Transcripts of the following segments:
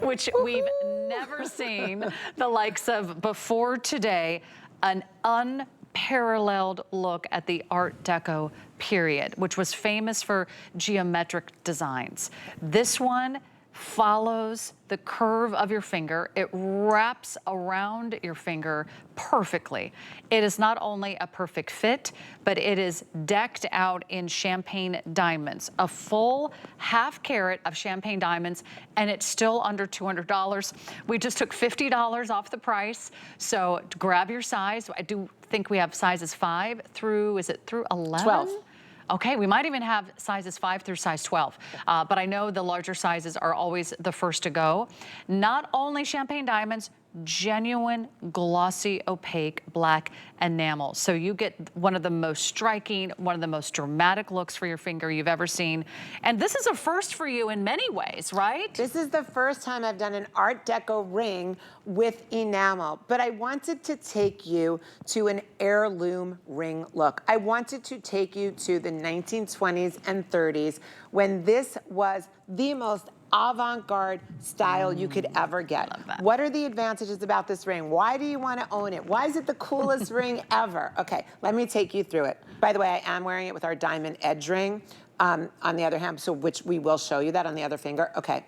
which we've never seen the likes of before today. An unparalleled look at the Art Deco period, which was famous for geometric designs. This one follows the curve of your finger. It wraps around your finger perfectly. It is not only a perfect fit, but it is decked out in champagne diamonds, a full ½ carat of champagne diamonds, and it's still under $200. We just took $50 off the price, so grab your size. I do think we have sizes 5 through, is it through 11? 12. Okay, we might even have sizes 5 through size 12, but I know the larger sizes are always the first to go. Not only champagne diamonds, genuine, glossy, opaque black enamel. So you get one of the most striking, one of the most dramatic looks for your finger you've ever seen. And this is a first for you in many ways, right? This is the first time I've done an Art Deco ring with enamel, but I wanted to take you to an heirloom ring look. I wanted to take you to the 1920s and 30s when this was the most avant-garde style you could ever get. What are the advantages about this ring? Why do you want to own it? Why is it the coolest ring ever? Okay, let me take you through it. By the way, I am wearing it with our diamond edge ring on the other hand, so which we will show you that on the other finger. Okay,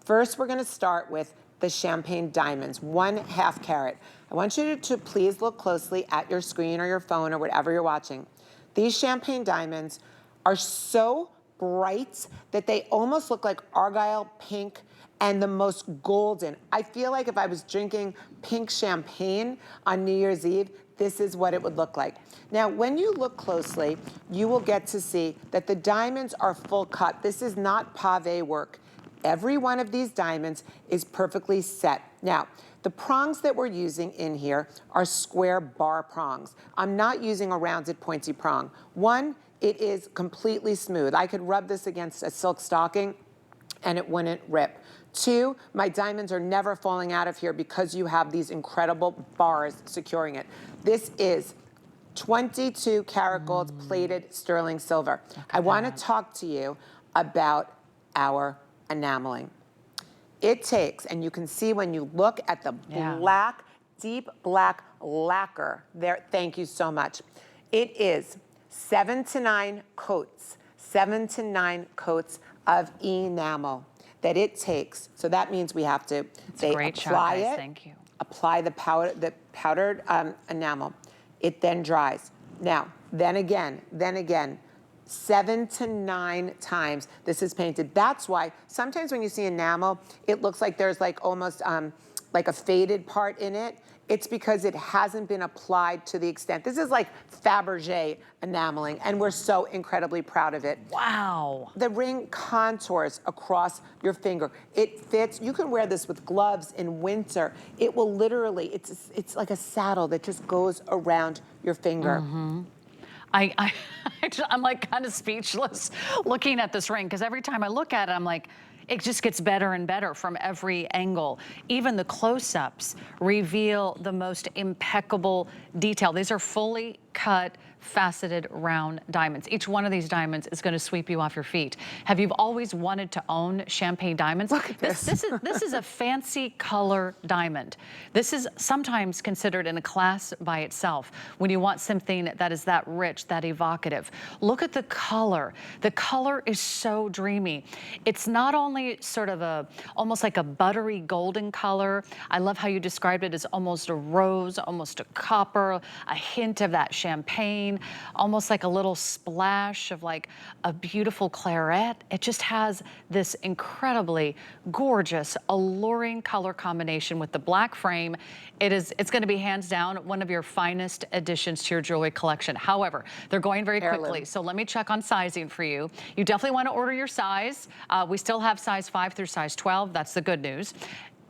first we're going to start with the champagne diamonds, 1/2 carat. I want you to please look closely at your screen or your phone or whatever you're watching. These champagne diamonds are so bright that they almost look like argyle pink and the most golden. I feel like if I was drinking pink champagne on New Year's Eve, this is what it would look like. Now, when you look closely, you will get to see that the diamonds are full cut. This is not pave work. Every one of these diamonds is perfectly set. Now, the prongs that we're using in here are square bar prongs. I'm not using a rounded pointy prong. One, it is completely smooth. I could rub this against a silk stocking and it wouldn't rip. 2, my diamonds are never falling out of here because you have these incredible bars securing it. This is 22 karat gold plated sterling silver. I want to talk to you about our enameling. It takes, and you can see when you look at the black, deep black lacquer there, thank you so much. It is 7 to 9 coats, 7 to 9 coats of enamel that it takes. So that means we have to apply it. Thank you. Apply the powdered enamel. It then dries. Now, then again, 7 to 9 times this is painted. That's why sometimes when you see enamel, it looks like there's like almost like a faded part in it. It's because it hasn't been applied to the extent. This is like Fabergé enameling, and we're so incredibly proud of it. Wow. The ring contours across your finger. It fits. You can wear this with gloves in winter. It will literally, it's like a saddle that just goes around your finger. I'm like kind of speechless looking at this ring because every time I look at it, I'm like, it just gets better and better from every angle. Even the close-ups reveal the most impeccable detail. These are fully cut, faceted, round diamonds. Each one of these diamonds is going to sweep you off your feet. Have you always wanted to own champagne diamonds? Look at this. This is a fancy color diamond. This is sometimes considered in a class by itself when you want something that is that rich, that evocative. Look at the color. The color is so dreamy. It's not only sort of almost like a buttery golden color. I love how you described it as almost a rose, almost a copper, a hint of that champagne, almost like a little splash of like a beautiful claret. It just has this incredibly gorgeous, alluring color combination with the black frame. It's going to be hands down one of your finest additions to your jewelry collection. However, they're going very quickly, so let me check on sizing for you. You definitely want to order your size. We still have size 5 through size 12. That's the good news.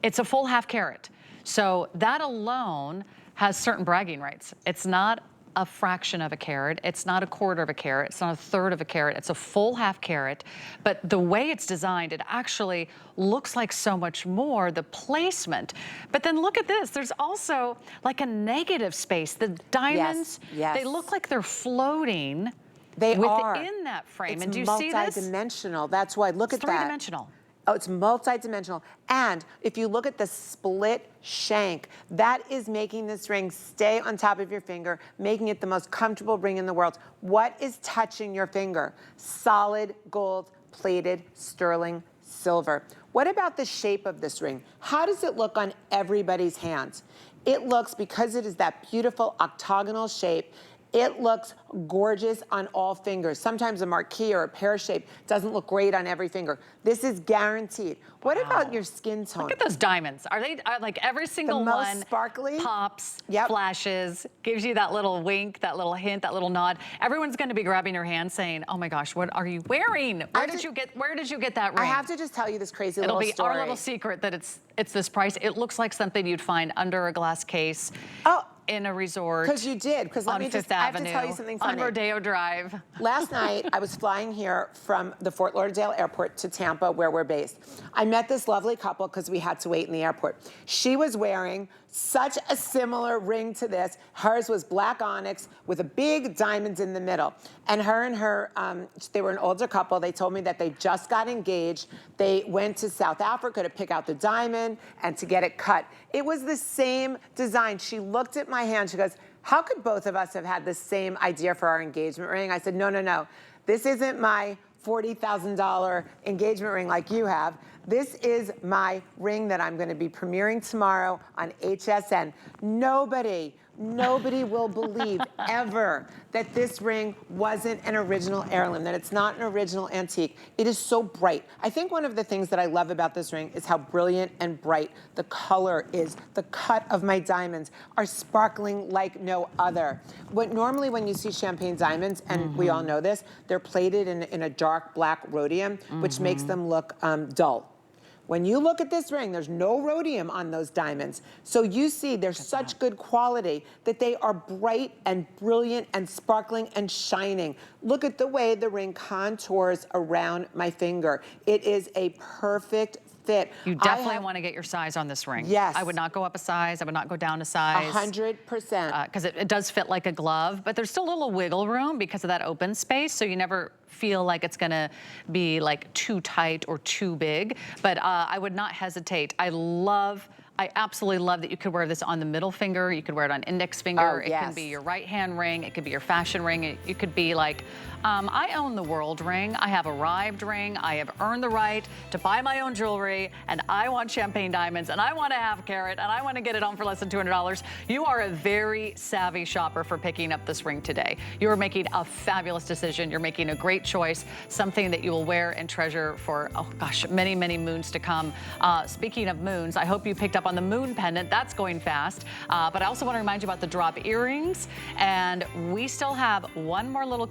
It's a full ½ carat. So that alone has certain bragging rights. It's not a fraction of a carat. It's not a quarter of a carat. It's not a third of a carat. It's a full ½ carat. But the way it's designed, it actually looks like so much more, the placement. But then look at this. There's also like a negative space. The diamonds, they look like they're floating within that frame. It's and do you see this? multi-dimensional. That's why, look at that. Three-dimensional. Oh, it's multi-dimensional. And if you look at the split shank, that is making this ring stay on top of your finger, making it the most comfortable ring in the world. What is touching your finger? Solid gold plated sterling silver. What about the shape of this ring? How does it look on everybody's hands? It looks, because it is that beautiful octagonal shape, it looks gorgeous on all fingers. Sometimes a marquee or a pear shape doesn't look great on every finger. This is guaranteed. What about your skin tone? Look at those diamonds. Are they like every single The most one sparkly? pops, Yep. flashes, gives you that little wink, that little hint, that little nod. Everyone's going to be grabbing your hand saying, "Oh my gosh, what are you wearing? Where did you get that ring?" I have to just tell you this crazy It'll little be story. our little secret that it's this price. It looks like something you'd find under a glass case. Oh, in a resort. because you did. Because On Fifth I have Avenue, to tell you something funny. on Rodeo Drive. Last night, I was flying here from the Fort Lauderdale airport to Tampa, where we're based. I met this lovely couple because we had to wait in the airport. She was wearing such a similar ring to this. Hers was black onyx with a big diamond in the middle. And her, they were an older couple. They told me that they just got engaged. They went to South Africa to pick out the diamond and to get it cut. It was the same design. She looked at my hand. She goes, "How could both of us have had the same idea for our engagement ring?" I said, "No, no, no. This isn't my $40,000 engagement ring like you have. This is my ring that I'm going to be premiering tomorrow on HSN. Nobody will believe ever that this ring wasn't an original heirloom, that it's not an original antique. It is so bright. I think one of the things that I love about this ring is how brilliant and bright the color is. The cut of my diamonds are sparkling like no other. Normally when you see champagne diamonds, and we all know this, they're plated in a dark black rhodium, which makes them look dull. When you look at this ring, there's no rhodium on those diamonds. So you see there's such good quality that they are bright and brilliant and sparkling and shining. Look at the way the ring contours around my finger. It is a perfect fit. You definitely want to get your size on this ring. Yes. I would not go up a size. I would not go down a size. 100%. Because it does fit like a glove, but there's still a little wiggle room because of that open space, so you never feel like it's gonna be like too tight or too big. But I would not hesitate. I absolutely love that you could wear this on the middle finger. You could wear it on index finger. Oh, It can be your right hand ring. It could be your fashion ring. It could be like, I own the world ring. I have arrived ring. I have earned the right to buy my own jewelry, and I want champagne diamonds, and I want a half carat, and I want to get it on for less than $200. You are a very savvy shopper for picking up this ring today. You are making a fabulous decision. You're making a great choice, something that you will wear and treasure for, oh gosh, many, many moons to come. Speaking of moons, I hope you picked up on the moon pendant. That's going fast. But I also want to remind you about the drop earrings, and we still have one more little